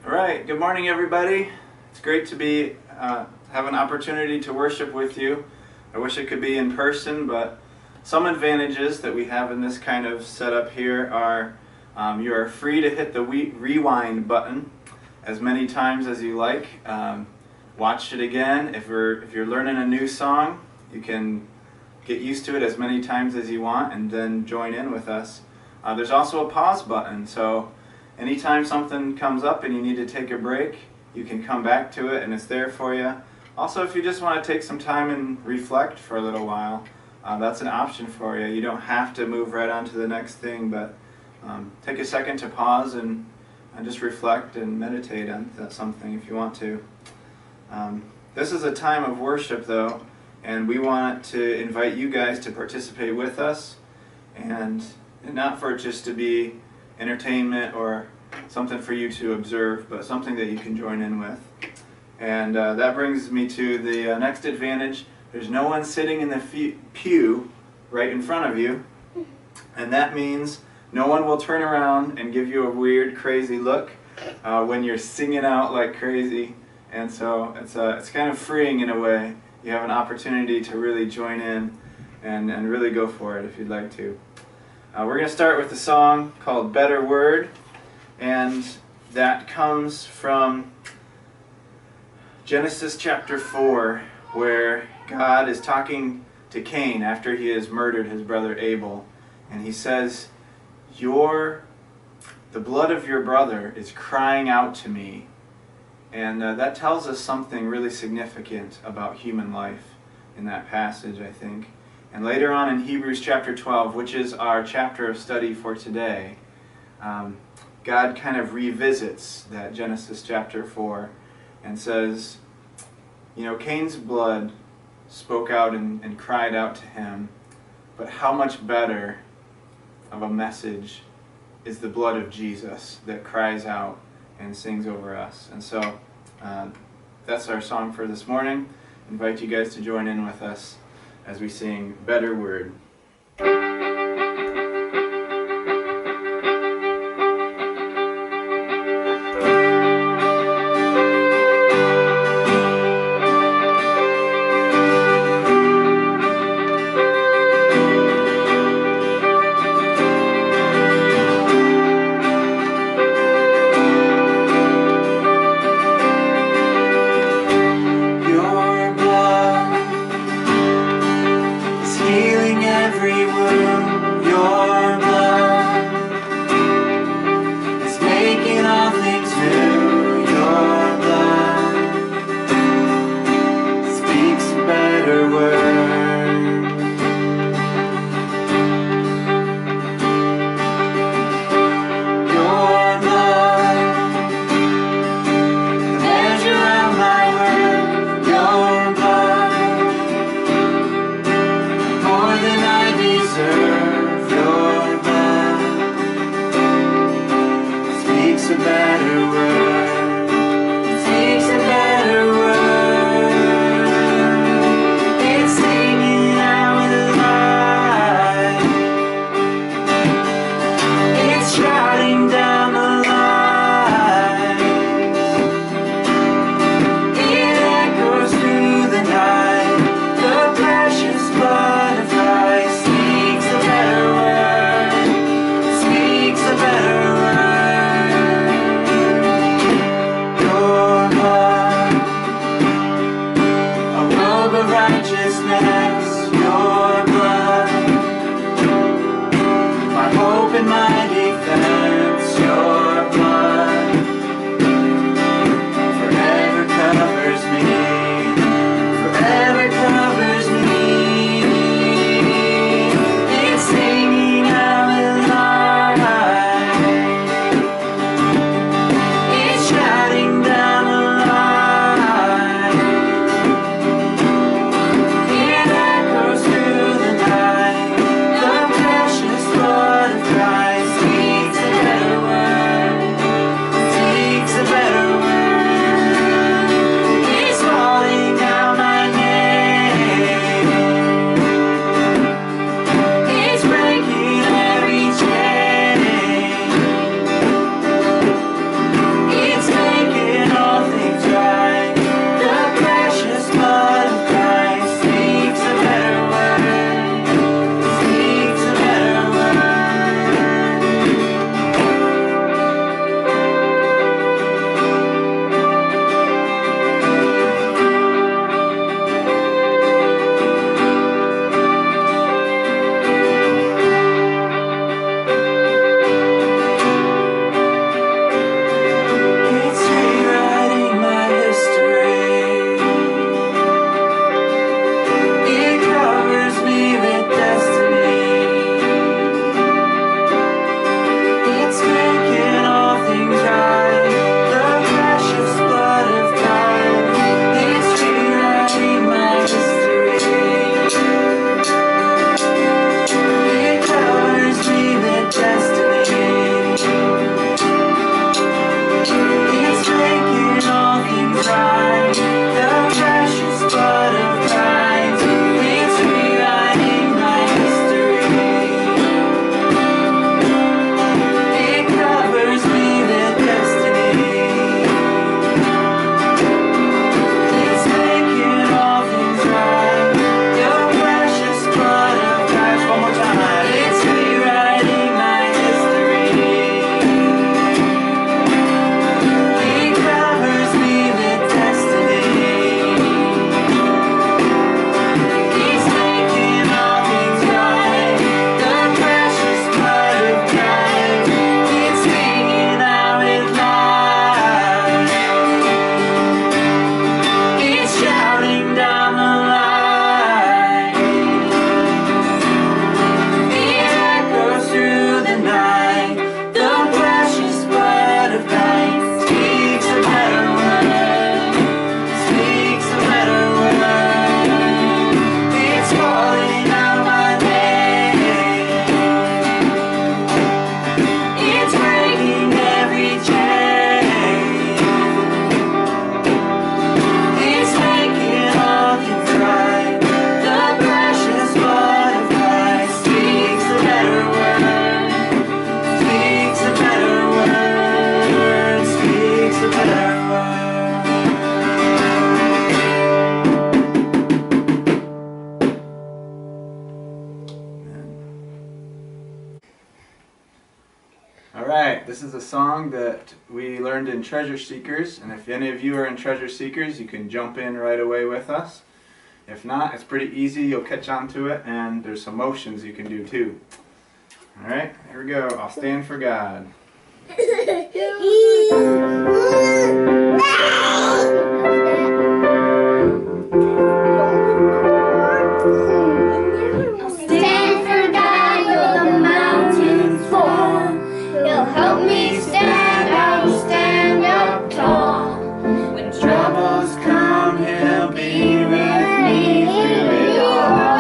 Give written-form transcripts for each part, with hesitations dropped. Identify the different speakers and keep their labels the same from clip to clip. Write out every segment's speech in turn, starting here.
Speaker 1: All right, good morning everybody. It's great to have an opportunity to worship with you. I wish it could be in person, but some advantages that we have in this kind of setup here are you are free to hit the rewind button as many times as you like. Watch it again. If you're learning a new song, you can get used to it as many times as you want and then join in with us. There's also a pause button, so anytime something comes up and you need to take a break, you can come back to it and it's there for you. Also, if you just want to take some time and reflect for a little while, that's an option for you. You don't have to move right on to the next thing, but take a second to pause and just reflect and meditate on something if you want to. This is a time of worship though, and we want to invite you guys to participate with us, and not for it just to be entertainment or something for you to observe, but something that you can join in with. And that brings me to the next advantage. There's no one sitting in the pew right in front of you, and that means no one will turn around and give you a weird, crazy look when you're singing out like crazy. And so it's kind of freeing in a way. You have an opportunity to really join in and really go for it if you'd like to. We're going to start with a song called Better Word, and that comes from Genesis chapter 4, where God is talking to Cain after he has murdered his brother Abel, and he says, the blood of your brother is crying out to me. And that tells us something really significant about human life in that passage, I think. And later on in Hebrews chapter 12, which is our chapter of study for today, God kind of revisits that Genesis chapter 4 and says, Cain's blood spoke out and cried out to him, but how much better of a message is the blood of Jesus that cries out and sings over us. And so that's our song for this morning. I invite you guys to join in with us as we sing Better Word.
Speaker 2: Christ speaks a better word.
Speaker 1: right, this is a song that we learned in Treasure Seekers, and if any of you are in Treasure Seekers, you can jump in right away with us. If not, it's pretty easy, you'll catch on to it, and there's some motions you can do too. Alright, here we go. I'll stand for God.
Speaker 2: Help me stand, I'll stand up tall. When troubles come, He'll be with me through it all.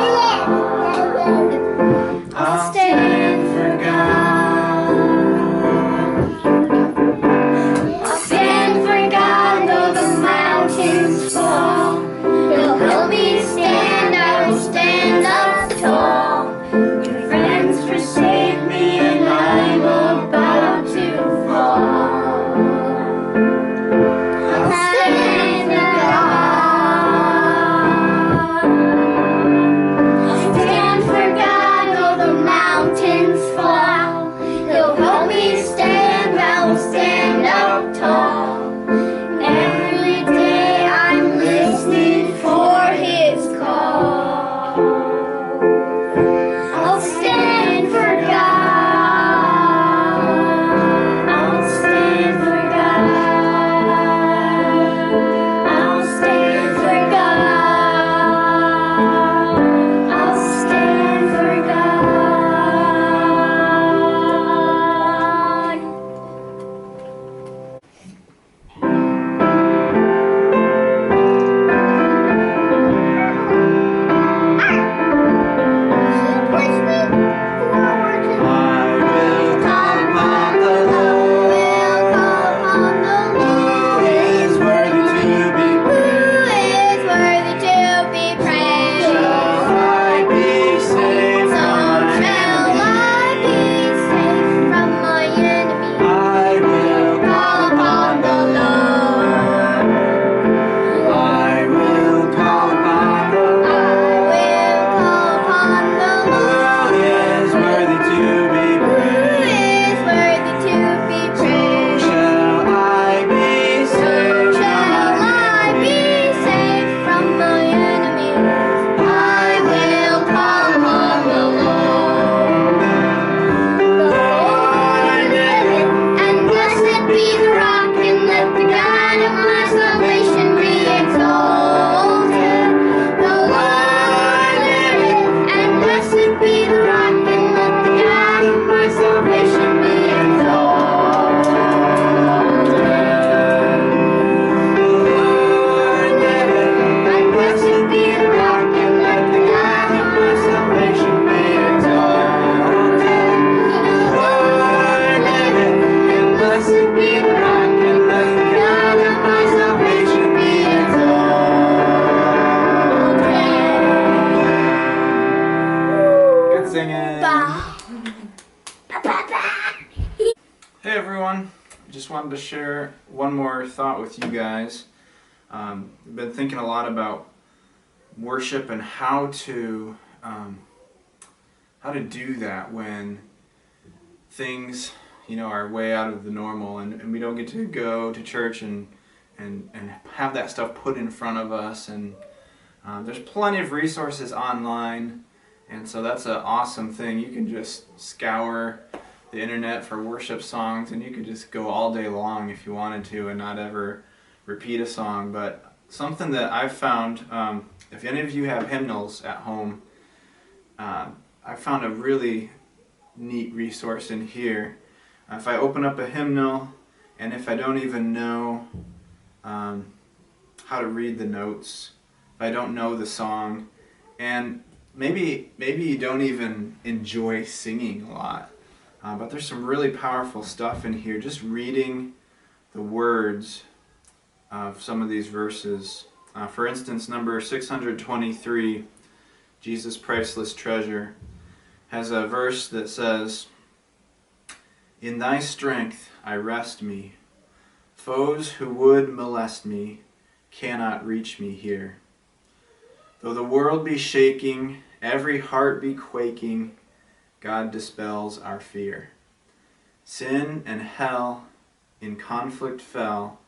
Speaker 2: I'll stand for God. I'll stand for God, though the mountains fall. He'll help me stand, I will stand up tall. When friends forsake me and I'm about to fall, I'll stand for God. I'll stand for God, though the mountains fall. He'll help me stand, I will stand up tall. Every day I'm listening for His call. I'll stand for God. I'll stand for God. I'll stand for God. I'll stand for God. Push me forward.
Speaker 1: I will call upon the Lord,
Speaker 2: Will call upon the
Speaker 1: who is
Speaker 2: Lord,
Speaker 1: worthy to be
Speaker 2: who
Speaker 1: praised.
Speaker 2: is worthy to be praised.
Speaker 1: Shall I be saved
Speaker 2: So
Speaker 1: from my
Speaker 2: shall I
Speaker 1: enemies?
Speaker 2: be safe from my enemies.
Speaker 1: I will
Speaker 2: Call upon the Lord.
Speaker 1: I will call upon the
Speaker 2: I
Speaker 1: Lord,
Speaker 2: will call upon the
Speaker 1: who
Speaker 2: Lord,
Speaker 1: is worthy to be
Speaker 2: who
Speaker 1: praised.
Speaker 2: is worthy to be praised.
Speaker 1: Shall I be saved from
Speaker 2: Shall
Speaker 1: my
Speaker 2: I be
Speaker 1: enemies?
Speaker 2: safe from my enemies? I will call upon the Lord. The Lord liveth, and blessed be the rock, and let the God of my salvation be exalted. The Lord liveth, and blessed be the rock, and let the God of my salvation be exalted.
Speaker 1: The Lord liveth,
Speaker 2: And blessed be the rock, and let the God of my salvation be exalted.
Speaker 1: the Lord liveth,
Speaker 2: And blessed be the rock, and let the God of my salvation be exalted.
Speaker 1: Good singing. Hey everyone, just wanted to share one more thought with you guys. I've been thinking a lot about worship and how to do that when things, are way out of the normal, and we don't get to go to church and have that stuff put in front of us. And there's plenty of resources online, and so that's an awesome thing. You can just scour the internet for worship songs, and you could just go all day long if you wanted to and not ever repeat a song. But something that I've found, if any of you have hymnals at home, I found a really neat resource in here. If I open up a hymnal, and if I don't even know how to read the notes, if I don't know the song, and maybe you don't even enjoy singing a lot, but there's some really powerful stuff in here, just reading the words of some of these verses. For instance, number 623, Jesus' Priceless Treasure, has a verse that says, "In thy strength I rest me. Foes who would molest me cannot reach me here. Though the world be shaking, every heart be quaking, God dispels our fear." Sin and hell in conflict fell,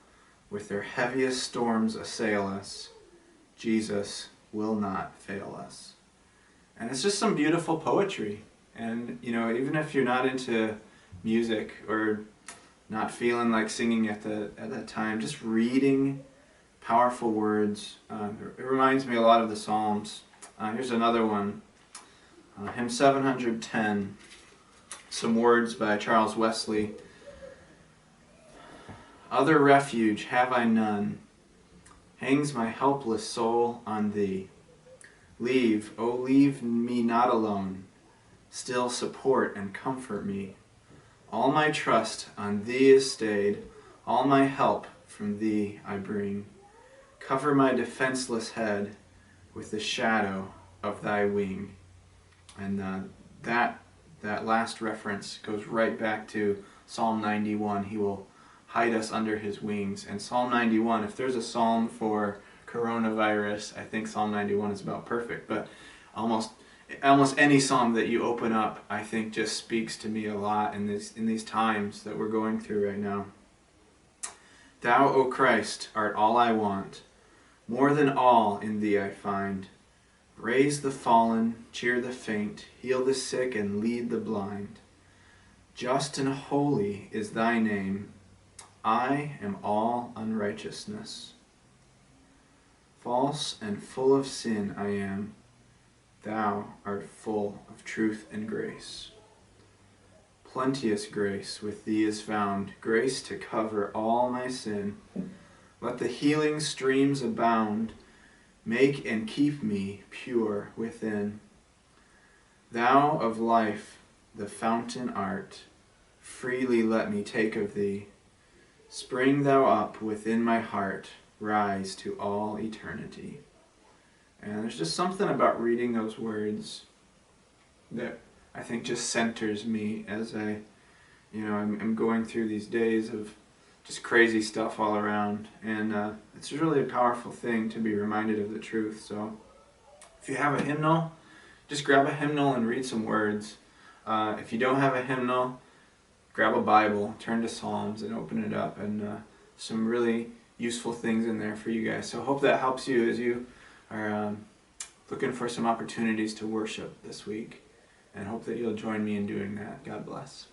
Speaker 1: with their heaviest storms assail us. Jesus will not fail us. And it's just some beautiful poetry. And, you know, even if you're not into music or not feeling like singing at that time, just reading powerful words. It reminds me a lot of the Psalms. Here's another one. Hymn 710, some words by Charles Wesley. Other refuge have I none, hangs my helpless soul on thee. Leave, oh leave me not alone, still support and comfort me. All my trust on thee is stayed, all my help from thee I bring. Cover my defenseless head with the shadow of thy wing. And that last reference goes right back to Psalm 91. He will hide us under his wings. And Psalm 91, if there's a psalm for coronavirus, I think Psalm 91 is about perfect. But almost any psalm that you open up, I think just speaks to me a lot in these times that we're going through right now. Thou, O Christ, art all I want. More than all in thee I find. Raise the fallen, cheer the faint, heal the sick, and lead the blind. Just and holy is thy name. I am all unrighteousness. False and full of sin I am. Thou art full of truth and grace. Plenteous grace with thee is found, grace to cover all my sin. Let the healing streams abound, make and keep me pure within. Thou of life the fountain art, freely let me take of thee. Spring thou up within my heart, rise to all eternity. And there's just something about reading those words that I think just centers me as I'm going through these days of just crazy stuff all around. And it's really a powerful thing to be reminded of the truth. So if you have a hymnal, just grab a hymnal and read some words. If you don't have a hymnal, grab a Bible, turn to Psalms and open it up, and some really useful things in there for you guys. So I hope that helps you as you are looking for some opportunities to worship this week, and hope that you'll join me in doing that. God bless.